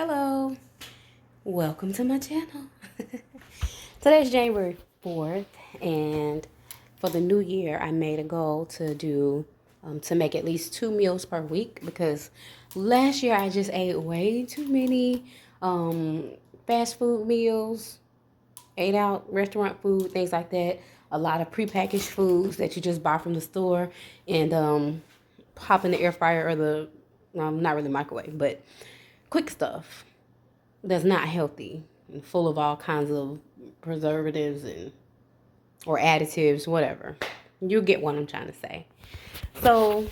Hello, welcome to my channel. Today's January 4th, and for the new year, I made a goal to make at least 2 meals per week because last year I just ate way too many fast food meals, ate out restaurant food, things like that. A lot of prepackaged foods that you just buy from the store and pop in the air fryer or the not really microwave, but quick stuff that's not healthy and full of all kinds of preservatives and or additives, whatever. You get what I'm trying to say. So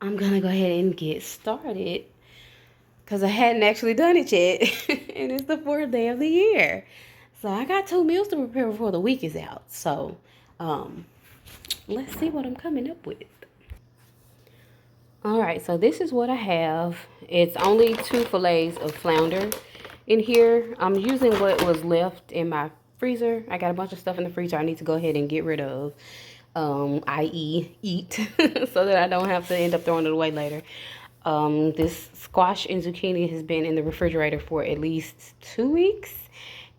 I'm gonna go ahead and get started because I hadn't actually done it yet, and it's the 4th day of the year. So I got 2 meals to prepare before the week is out. So um, let's see what I'm coming up with. All right, so this is what I have. It's only 2 fillets of flounder in here. I'm using what was left in my freezer. I got a bunch of stuff in the freezer I need to go ahead and get rid of, i.e. eat, so that I don't have to end up throwing it away later. This squash and zucchini has been in the refrigerator for at least 2 weeks,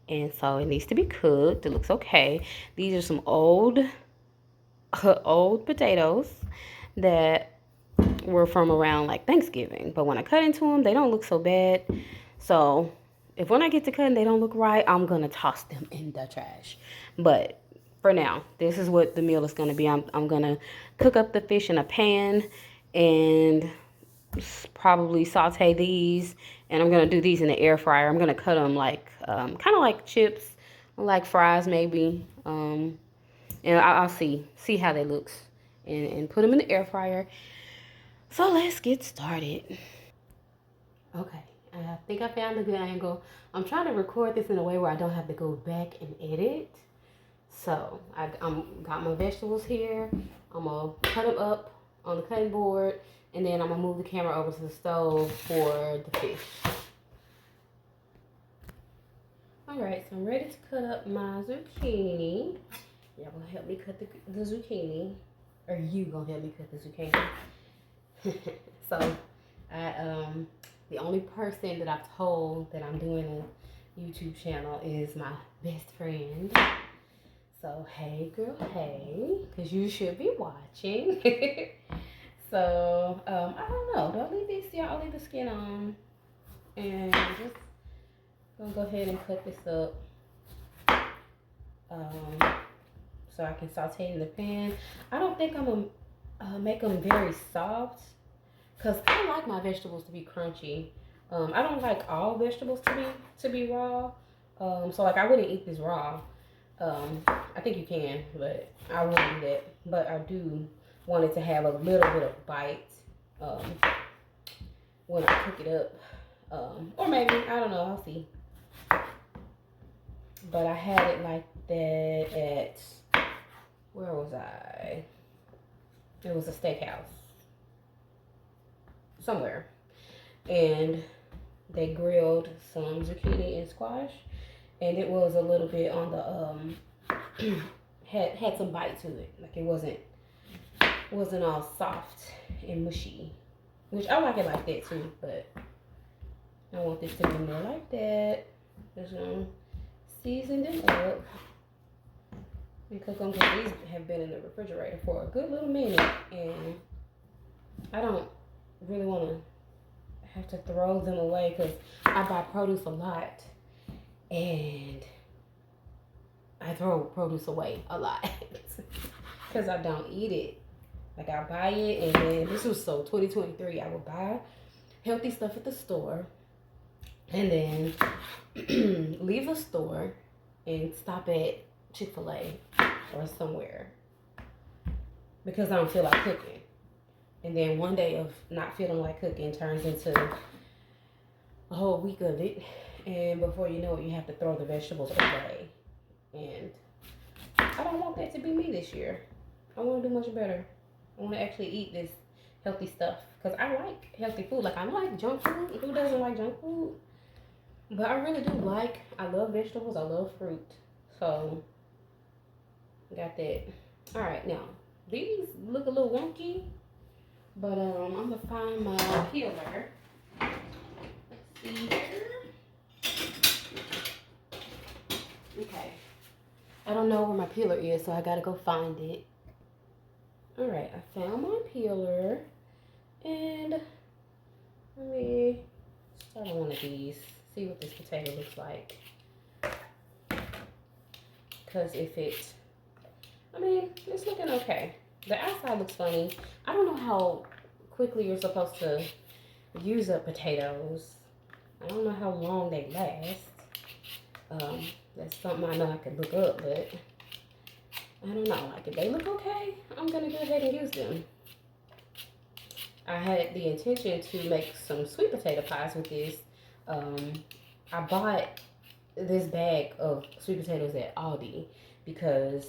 and so it needs to be cooked. It looks okay. These are some old potatoes that were from around like Thanksgiving, but when I cut into them, they don't look so bad. So if when I get to cutting they don't look right, I'm gonna toss them in the trash. But for now, this is what the meal is gonna be. I'm gonna cook up the fish in a pan and probably saute these, and I'm gonna do these in the air fryer. I'm gonna cut them like kind of like chips, like fries maybe, and I'll see how they looks, and put them in the air fryer. So let's get started. Okay, I think I found a good angle. I'm trying to record this in a way where I don't have to go back and edit. So I'm got my vegetables here. I'm gonna cut them up on the cutting board, and then I'm gonna move the camera over to the stove for the fish. All right, so I'm ready to cut up my zucchini. Y'all gonna help me cut the zucchini, or you gonna help me cut the zucchini? So the only person that I've told that I'm doing a YouTube channel is my best friend. So hey girl, hey, because you should be watching. So I don't know, do I leave these? Yeah, I'll leave the skin on, and just gonna go ahead and cut this up so I can saute in the pan. I don't think I'm gonna make them very soft, because I like my vegetables to be crunchy. I don't like all vegetables to be raw. So like I wouldn't eat this raw. I think you can, but I wouldn't do that. But I do want it to have a little bit of bite when I cook it up. Or maybe, I don't know, I'll see. But I had it like that at, where was I? It was a steakhouse somewhere, and they grilled some zucchini and squash, and it was a little bit on the had some bite to it. Like it wasn't all soft and mushy, which I like it like that too. But I want this to be more like that. Just gonna season them up and cook them, because these have been in the refrigerator for a good little minute, and I don't really want to have to throw them away because I buy produce a lot and I throw produce away a lot because I don't eat it. Like I buy it, and then this was so 2023, I would buy healthy stuff at the store and then leave the store and stop at Chick-fil-A or somewhere because I don't feel like cooking. And then one day of not feeling like cooking turns into a whole week of it. And before you know it, you have to throw the vegetables away. And I don't want that to be me this year. I want to do much better. I want to actually eat this healthy stuff. Because I like healthy food. Like, I like junk food. Who doesn't like junk food? But I really do I love vegetables. I love fruit. So, got that. Alright, now, these look a little wonky. But I'm gonna find my peeler. Let's see here. I don't know where my peeler is, so I gotta go find it. All right, I found my peeler, and let me start on one of these. See what this potato looks like. Because if it, I mean, it's looking okay. The outside looks funny. I don't know how quickly you're supposed to use up potatoes. I don't know how long they last. That's something I know I could look up, but I don't know. Like, if they look okay, I'm gonna go ahead and use them. I had the intention to make some sweet potato pies with this. I bought this bag of sweet potatoes at Aldi because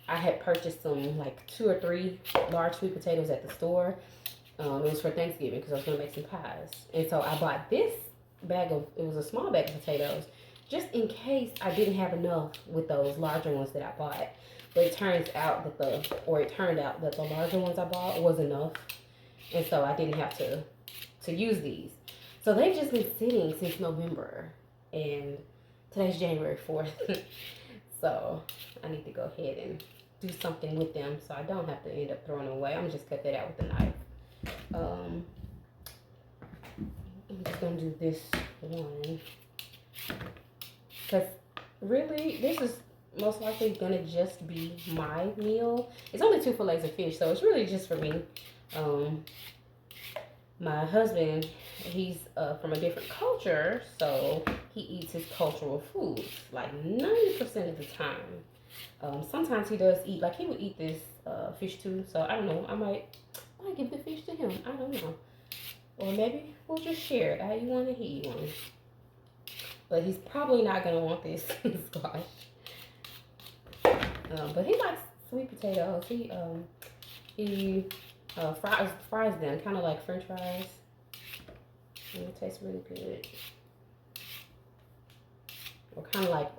I had purchased some, like 2 or 3 large sweet potatoes at the store. It was for Thanksgiving because I was gonna make some pies, and so I bought this bag of, it was a small bag of potatoes, just in case I didn't have enough with those larger ones that I bought. But it turned out that the larger ones I bought was enough, and so I didn't have to use these. So they've just been sitting since November, and today's January 4th. So I need to go ahead and do something with them so I don't have to end up throwing them away. I'm just cut that out with a knife. I'm just gonna do this one because really this is most likely gonna just be my meal. It's only 2 fillets of fish, so it's really just for me. My husband, he's from a different culture, so he eats his cultural foods like 90% of the time. Sometimes he does eat, like he would eat this fish too, so I don't know, I might give the fish to him, I don't know. Or maybe we'll just share it. I eat one and he eat one. But he's probably not gonna want this squash. But he likes sweet potatoes. He fries them, kind of like French fries. And it tastes really good. Or kind of like,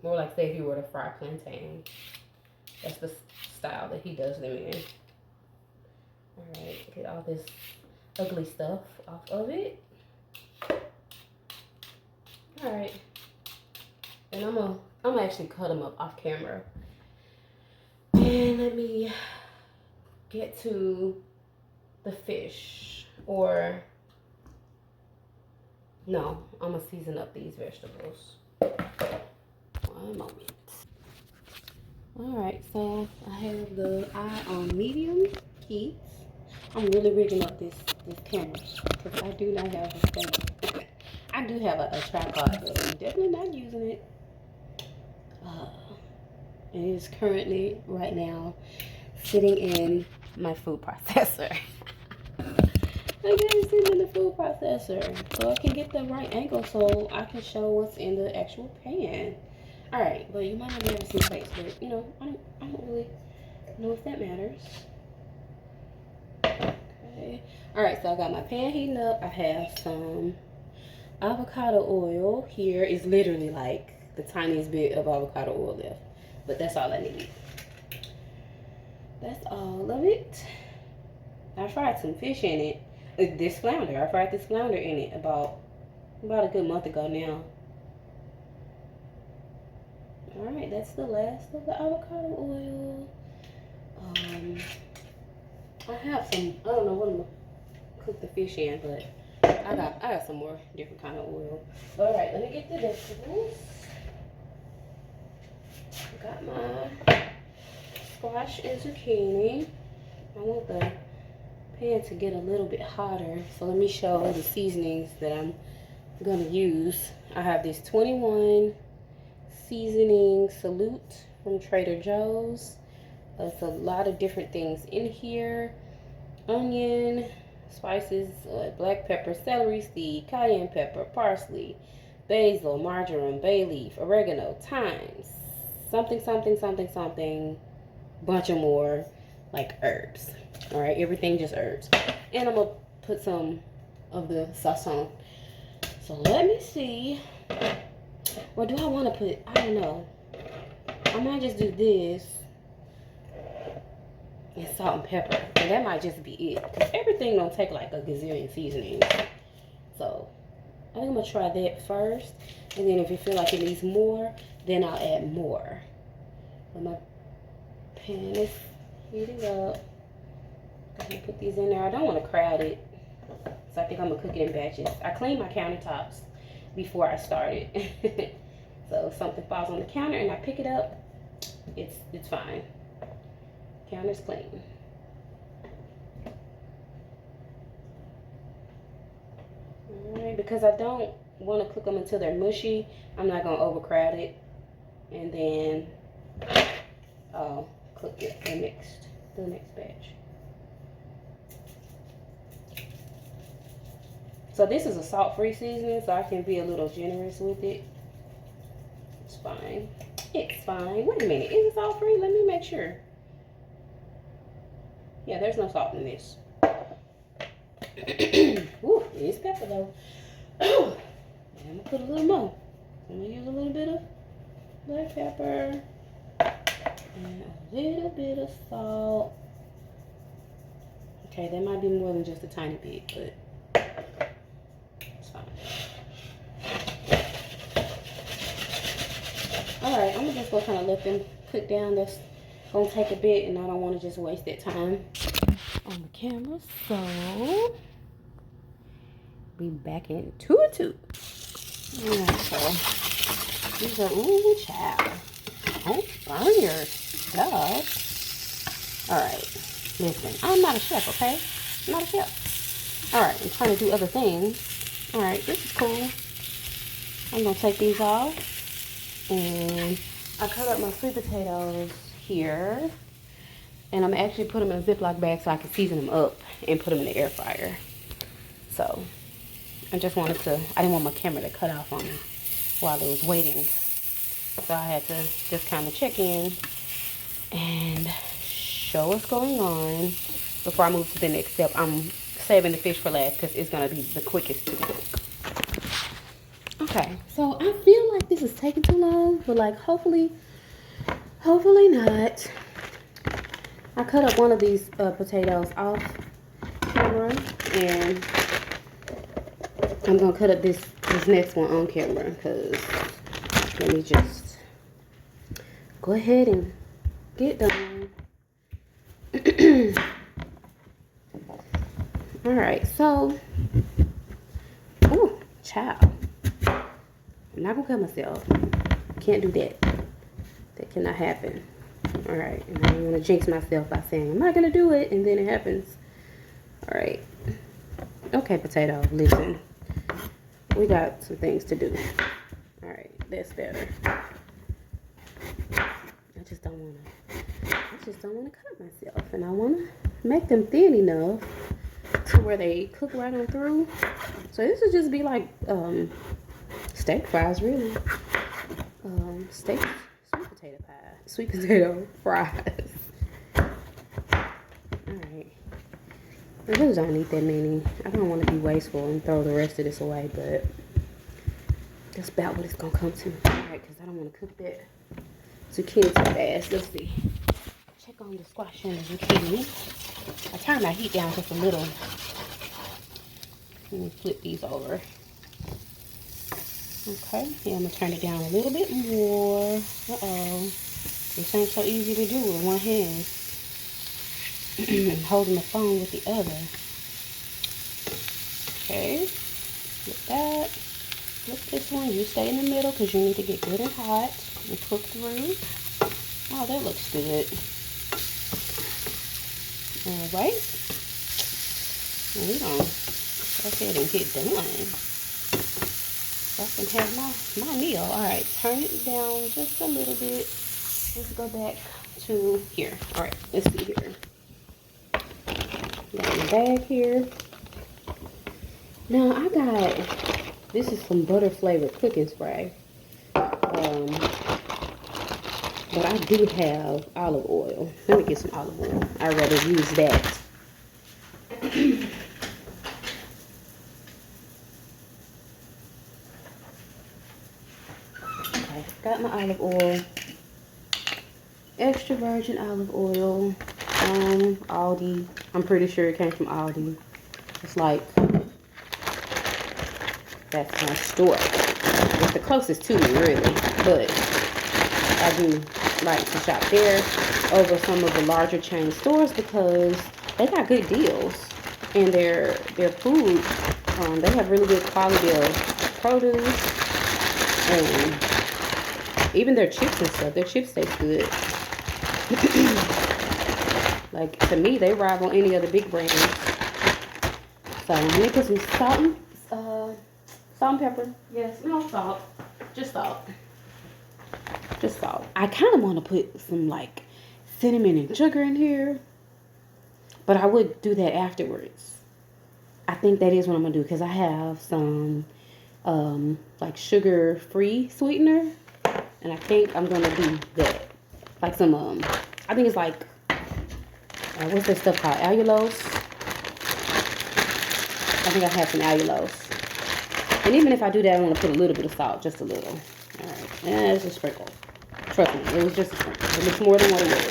more like say if you were to fry plantain. That's the style that he does them in. Alright, get all this ugly stuff off of it. Alright. And I'm gonna actually cut them up off camera. And let me get to the fish. Or no, I'm gonna season up these vegetables. One moment. Alright, so I have the eye on medium heat. I'm really rigging up this camera because I do not have a stand. I do have a tripod, but I'm definitely not using it. And it is currently, right now, sitting in my food processor. I got it sitting in the food processor so I can get the right angle so I can show what's in the actual pan. Alright, but you might not be able to see the face, but you know, I don't really know if that matters. Okay. Alright, so I got my pan heating up. I have some avocado oil. Here is literally like the tiniest bit of avocado oil left, but that's all I need. That's all of it. I fried some fish in it. This flounder, I fried this flounder in it about a good month ago now. Alright, that's the last of the avocado oil. I have some, I don't know what I'm gonna cook the fish in, but I got some more different kind of oil. Alright, let me get the vegetables. Got my squash and zucchini. I want the pan to get a little bit hotter, so let me show the seasonings that I'm gonna use. I have this 21 seasoning salute from Trader Joe's. It's a lot of different things in here. Onion, spices, black pepper, celery seed, cayenne pepper, parsley, basil, marjoram, bay leaf, oregano, thyme, something, bunch of more like herbs. All right, everything just herbs. And I'm gonna put some of the sazon. So let me see. What do I want to put? I don't know. I might just do this and salt and pepper, and that might just be it. Cause everything don't take like a gazillion seasonings. So I think I'm gonna try that first, and then if you feel like it needs more, then I'll add more. But my pan is heating up. I'm gonna put these in there. I don't want to crowd it, so I think I'm gonna cook it in batches. I cleaned my countertops before I started, so if something falls on the counter and I pick it up, it's fine. Counter's clean. Alright, because I don't want to cook them until they're mushy, I'm not going to overcrowd it. And then I'll cook it the next batch. So this is a salt-free seasoning, so I can be a little generous with it. It's fine. It's fine. Wait a minute. Is it salt-free? Let me make sure. Yeah, there's no salt in this. Ooh, it is pepper though. I'm gonna put a little more. I'm gonna use a little bit of black pepper and a little bit of salt. Okay, that might be more than just a tiny bit, but it's fine. Alright, I'm just gonna kind of let them cook down. That's gonna take a bit, and I don't want to just waste that time on the camera, so be back in 2 or 2. Alright, so these are, ooh, child. Don't burn your stuff. Alright, listen, I'm not a chef, okay? I'm not a chef. Alright, I'm trying to do other things. Alright, this is cool. I'm gonna take these off, and I cut up my sweet potatoes here, and I'm actually putting them in a Ziploc bag so I can season them up and put them in the air fryer. So I just wanted to, I didn't want my camera to cut off on me while it was waiting. So I had to just kind of check in and show what's going on before I move to the next step. I'm saving the fish for last because it's going to be the quickest to cook. Okay, so I feel like this is taking too long, but like hopefully not. I cut up one of these potatoes off camera, and I'm gonna cut up this next one on camera, because let me just go ahead and get done. All right, so, ooh, child, I'm not gonna cut myself. Can't do that. That cannot happen. All right, and I don't want to jinx myself by saying I'm not gonna do it, and then it happens. All right. Okay, potato, listen. We got some things to do. All right, that's better. I just don't want to cut myself, and I want to make them thin enough to where they cook right on through. So this would just be like steak fries, really. Steak, sweet potato pie, sweet potato fries. All right. I really don't need that many. I don't want to be wasteful and throw the rest of this away, but that's about what it's going to come to. Alright, because I don't want to cook that zucchini too fast. Let's see. Check on the squash and the zucchini. I turned my heat down just a little. Let me flip these over. Okay, yeah, I'm going to turn it down a little bit more. Uh-oh. This ain't so easy to do with one hand. Holding the phone with the other. Okay, flip that. Flip this one. You stay in the middle because you need to get good and hot and cook through. Oh, that looks good. All right. We're going to go ahead and get done. So I can have my meal. All right, turn it down just a little bit. Let's go back to here. All right, let's see here. Got my bag here. Now I got, this is some butter flavored cooking spray. But I do have olive oil. Let me get some olive oil. I'd rather use that. Okay, got my olive oil. Extra virgin olive oil. Aldi. I'm pretty sure it came from Aldi. It's like That's my store. It's the closest to me, really. But I do like to shop there over some of the larger chain stores because they got good deals. And their food, they have really good quality of produce. And even their chips and stuff. Their chips taste good. Like, to me, they rival any other big brands. So, let me put some salt and pepper. Yes, no salt. Just salt. Just salt. I kind of want to put some, like, cinnamon and sugar in here. But I would do that afterwards. I think that is what I'm going to do. Because I have some, like, sugar-free sweetener. And I think I'm going to do that. Like some, I think it's like, what's that stuff called? Allulose. I think I have some allulose. And even if I do that, I want to put a little bit of salt. Just a little. Alright. And it's a sprinkle. Trust me, it was just a sprinkle. It looks more than what it was.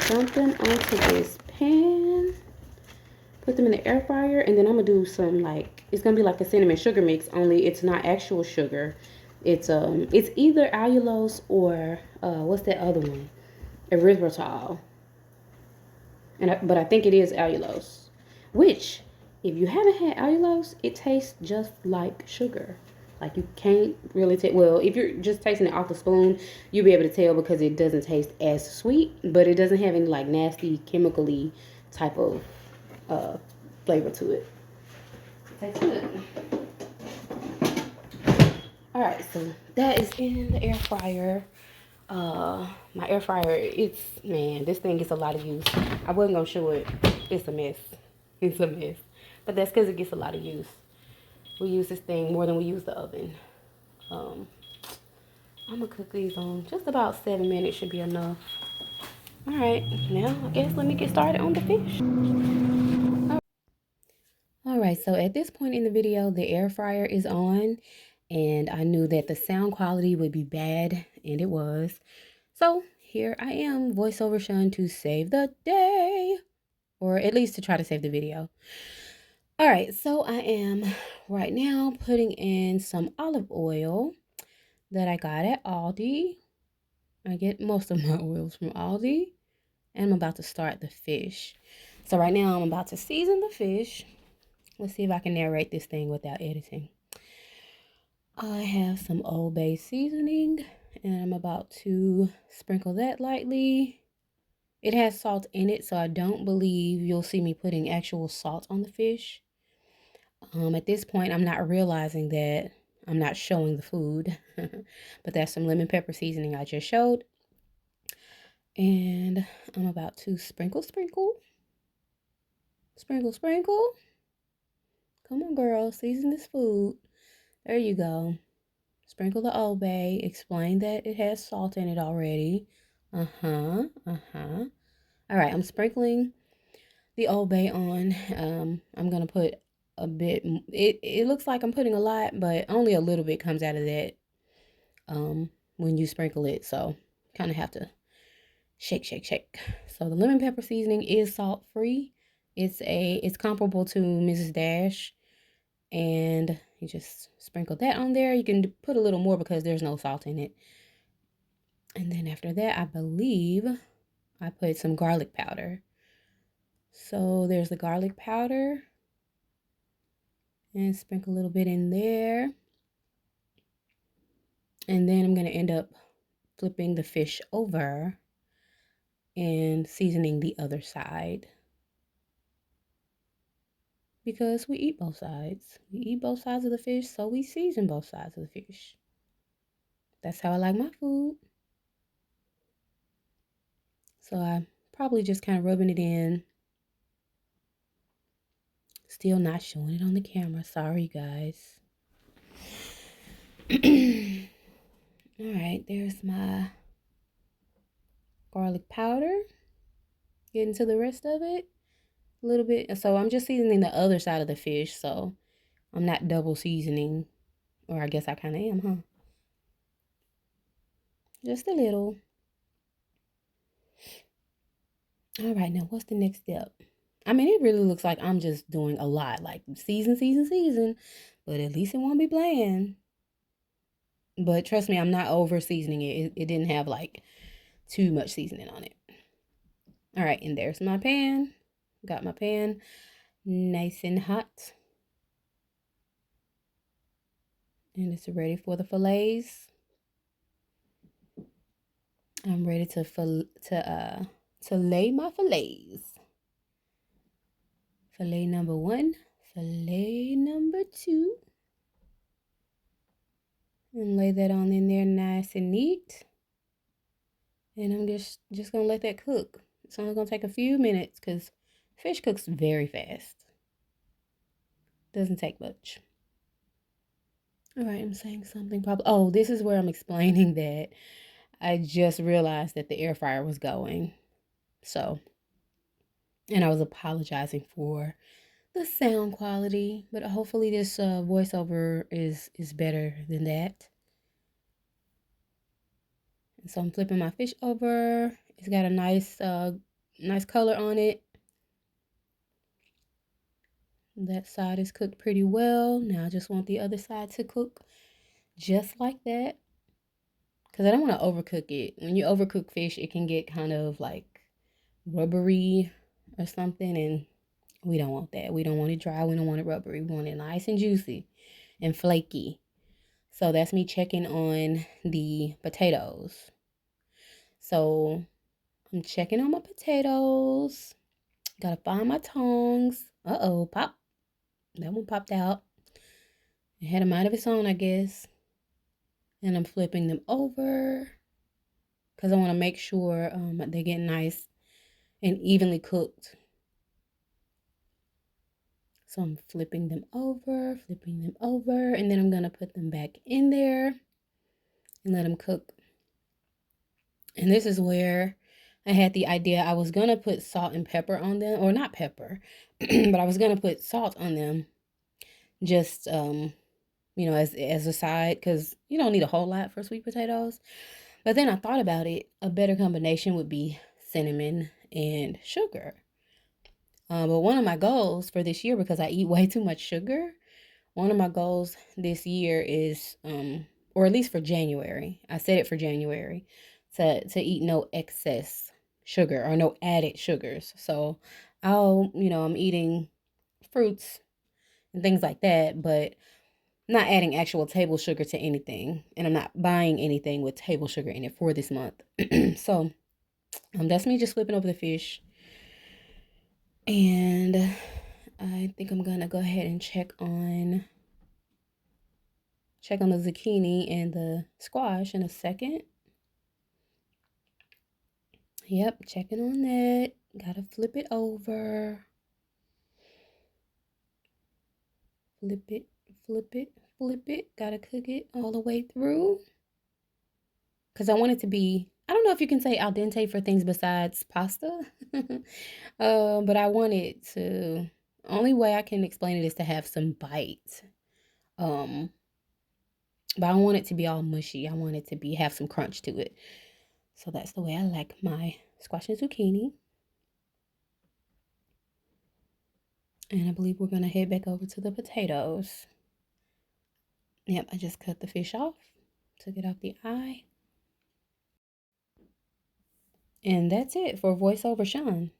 Something onto this pan. Put them in the air fryer. And then I'm going to do some, like, it's going to be like a cinnamon sugar mix. Only it's not actual sugar. It's either allulose or what's that other one? Erythritol. But I think it is allulose. Which, if you haven't had allulose, it tastes just like sugar. Like you can't really tell. Well, if you're just tasting it off the spoon, you'll be able to tell because it doesn't taste as sweet, but it doesn't have any like nasty chemically type of flavor to it. It tastes good. Alright, so that is in the air fryer. My air fryer, man, this thing gets a lot of use. I wasn't gonna show it. It's a mess. It's a mess. But that's because it gets a lot of use. We use this thing more than we use the oven. I'm gonna cook these on just about 7 minutes should be enough. Alright, now I guess let me get started on the fish. Alright, so at this point in the video, the air fryer is on. And I knew that the sound quality would be bad, and it was. So here I am, voiceover Sean, to save the day. Or at least to try to save the video. Alright, so I am right now putting in some olive oil that I got at Aldi. I get most of my oils from Aldi. And I'm about to start the fish. So right now I'm about to season the fish. Let's see if I can narrate this thing without editing. I have some Old Bay seasoning, and I'm about to sprinkle that lightly. It has salt in it, so I don't believe you'll see me putting actual salt on the fish. At this point, I'm not realizing that I'm not showing the food, but that's some lemon pepper seasoning I just showed. And I'm about to sprinkle. Come on, girl, season this food. There you go. Sprinkle the Old Bay. Explain that it has salt in it already. All right, I'm sprinkling the Old Bay on. I'm gonna put a bit. It looks like I'm putting a lot, but only a little bit comes out of that. When you sprinkle it, so kind of have to shake. So the lemon pepper seasoning is salt free. It's comparable to Mrs. Dash. And you just sprinkle that on there. You can put a little more because there's no salt in it. And then after that, I believe I put some garlic powder. So there's the garlic powder. And sprinkle a little bit in there. And then I'm going to end up flipping the fish over and seasoning the other side. Because we eat both sides. We eat both sides of the fish, so we season both sides of the fish. That's how I like my food. So I'm probably just kind of rubbing it in. Still not showing it on the camera. Sorry, guys. All right, there's my garlic powder. Get into the rest of it a little bit. So I'm just seasoning the other side of the fish, so I'm not double seasoning. Or I guess I kind of am, huh? Just a little. All right, now what's the next step? I mean, it really looks like I'm just doing a lot, like season. But at least it won't be bland. But trust me, I'm not over seasoning it. It didn't have like too much seasoning on it. All right, and there's my pan. Got my pan nice and hot. And it's ready for the fillets. I'm ready to lay my fillets. Fillet number 1, fillet number 2. And lay that on in there nice and neat. And I'm just gonna let that cook. It's only gonna take a few minutes because fish cooks very fast. Doesn't take much. All right, I'm saying something probably. Oh, this is where I'm explaining that I just realized that the air fryer was going. So, and I was apologizing for the sound quality, but hopefully this voiceover is better than that. And so I'm flipping my fish over. It's got a nice color on it. That side is cooked pretty well. Now I just want the other side to cook just like that. Because I don't want to overcook it. When you overcook fish, it can get kind of like rubbery or something. And we don't want that. We don't want it dry. We don't want it rubbery. We want it nice and juicy and flaky. So that's me checking on the potatoes. So I'm checking on my potatoes. Gotta find my tongs. Uh-oh, pop. That one popped out. It had a mind of its own, I guess. And I'm flipping them over because I want to make sure they get nice and evenly cooked. So I'm flipping them over, and then I'm going to put them back in there and let them cook. And this is where I had the idea I was going to put salt and pepper on them, or not pepper, but I was going to put salt on them just, as a side, because you don't need a whole lot for sweet potatoes. But then I thought about it. A better combination would be cinnamon and sugar. But one of my goals for this year, because I eat way too much sugar, one of my goals this year is, or at least for January, I said it for January, to eat no excess sugar or no added sugars. So I'm eating fruits and things like that, but not adding actual table sugar to anything. And I'm not buying anything with table sugar in it for this month. So that's me just flipping over the fish. And I think I'm gonna go ahead and check on the zucchini and the squash in a second. Yep, checking on that. Gotta flip it over. Flip it. Gotta cook it all the way through. Because I want it to be, I don't know if you can say al dente for things besides pasta. But I want it to, only way I can explain it is to have some bite. But I don't want it to be all mushy. I want it to have some crunch to it. So that's the way I like my squash and zucchini. And I believe we're going to head back over to the potatoes. Yep, I just cut the fish off. Took it off the eye. And that's it for voiceover Sean.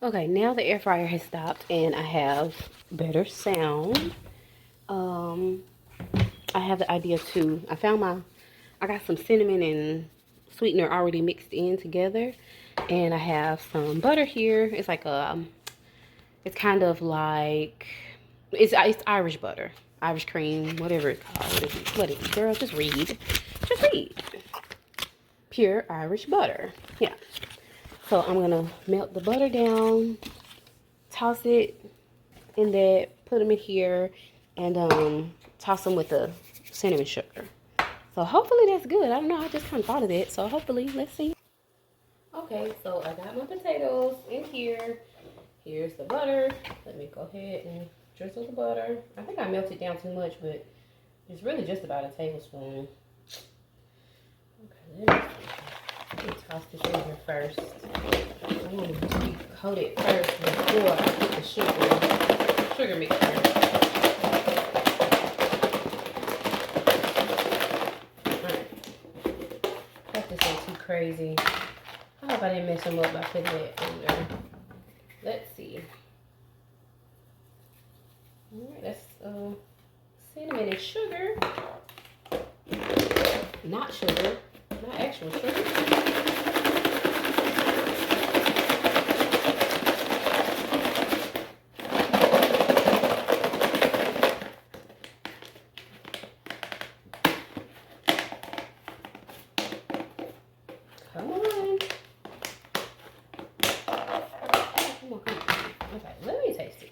Okay, now the air fryer has stopped and I have better sound. I have the idea too. I got some cinnamon and sweetener already mixed in together. And I have some butter here. It's like it's kind of like, it's Irish butter. Irish cream, whatever it's called. What is it? Girl, just read. Just read. Pure Irish butter. Yeah. So I'm going to melt the butter down, toss it in there, put them in here, and toss them with the cinnamon sugar. So hopefully that's good. I don't know. I just kind of thought of it. So hopefully, let's see. Okay, so I got my potatoes in here. Here's the butter. Let me go ahead and drizzle the butter. I think I melted down too much, but it's really just about a tablespoon. Okay, let me see. Let me toss this in here first. I want it to be coated first before I put the sugar mixture. This ain't too crazy. I hope I didn't mess them up by putting that under. Let's see. Alright, that's cinnamon and sugar. Not sugar. Not actual sugar. Come on. Come on. Okay, let me taste it.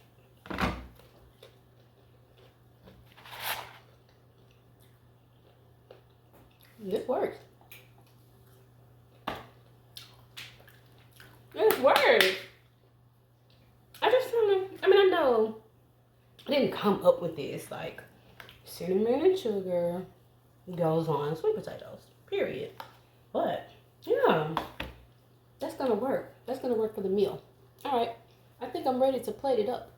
This works. This works. I know I didn't come up with this. Like, cinnamon and sugar goes on sweet potatoes, period. But yeah, that's gonna work. That's gonna work for the meal. All right, I think I'm ready to plate it up.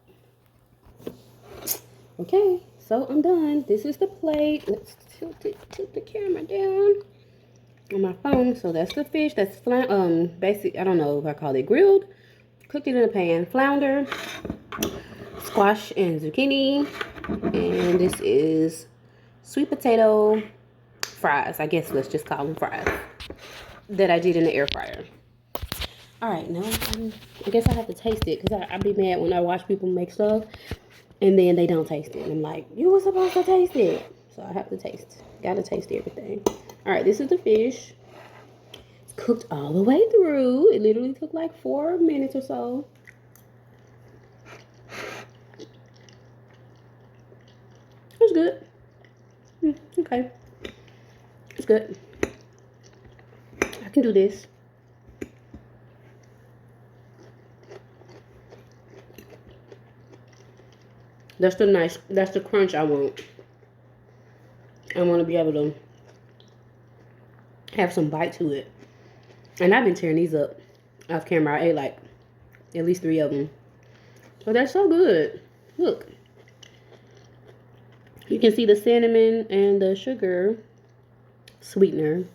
Okay, so I'm done. This is the plate. Let's tilt the camera down on my phone. So that's the fish. That's basic. I don't know if I call it grilled. Cooked it in a pan. Flounder, squash and zucchini, and this is sweet potato fries. I guess let's just call them fries that I did in the air fryer. All right, now I guess I have to taste it because I'd be mad when I watch people make stuff and then they don't taste it. And I'm like, you were supposed to taste it. So I have to taste. Gotta taste everything. All right, this is the fish. It's cooked all the way through. It literally took like 4 minutes or so. It was good. Okay. It's good. I can do this. That's the crunch I want. I want to be able to have some bite to it. And I've been tearing these up off camera. I ate like at least 3 of them. So they're so good. Look. You can see the cinnamon and the sugar sweetener.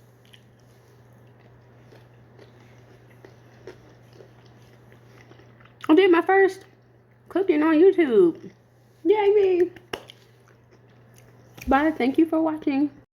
I did my first cooking on YouTube. Yay me. Bye. Thank you for watching.